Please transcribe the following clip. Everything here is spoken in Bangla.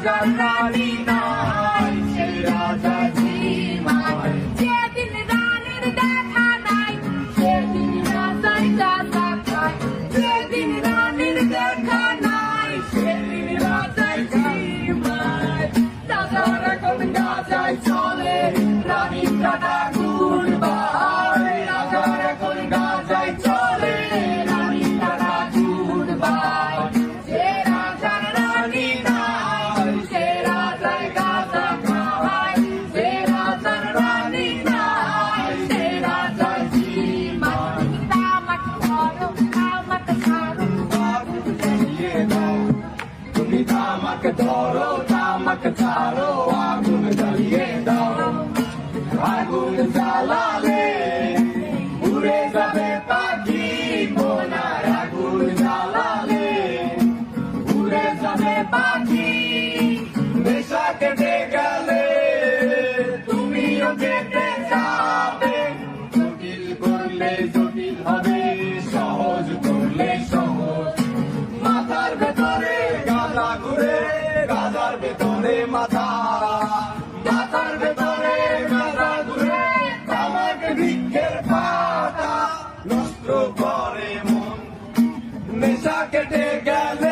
রাজার রানী নাই, সে রাজা ঝিমায়। যেদিন রানীর দেখা নাই, সেদিন রাজায় গাঁজা খায়। যেদিন রানীর দেখা নাই, সেদিন রাজায় ঝিমায়। রাজার এখন গাঁজায় চলে, রানীর কাটা গুড় বায়। রাজার এখন গাঁজায় চলে, রানীর কাটা গুড় বায়। সে রাজার রানী নাই, সে রাজায় গাঁজা খায়। সে রাজার রানী নাই, সে রাজায় ঝিমায়। তামাক ধরো, তামাক ছাড়ো, আগুন জ্বালিয়ে দাও। তুমি তামাক ধরো, তামাক ছাড়ো, আগুন জ্বালিয়ে দাও। আগুন জ্বালালে উড়ে যাবে পাখি মোনার। আগুন জ্বালালে উড়ে যাবে পাখি। নেশা কেটে গেলে তুমিও কেটে যাবে। জটিল করলে জটিল হবে, সহজ করলে সহজ। মাথার ভেতরে গাঁজা ঘুরে, গাঁজার ভেতরে মাথা। মাথার ভেতরে গাঁজা ঘুরে, তামাক বৃক্ষের পাতা। নষ্ট করে মন, নেশা কেটে গেলে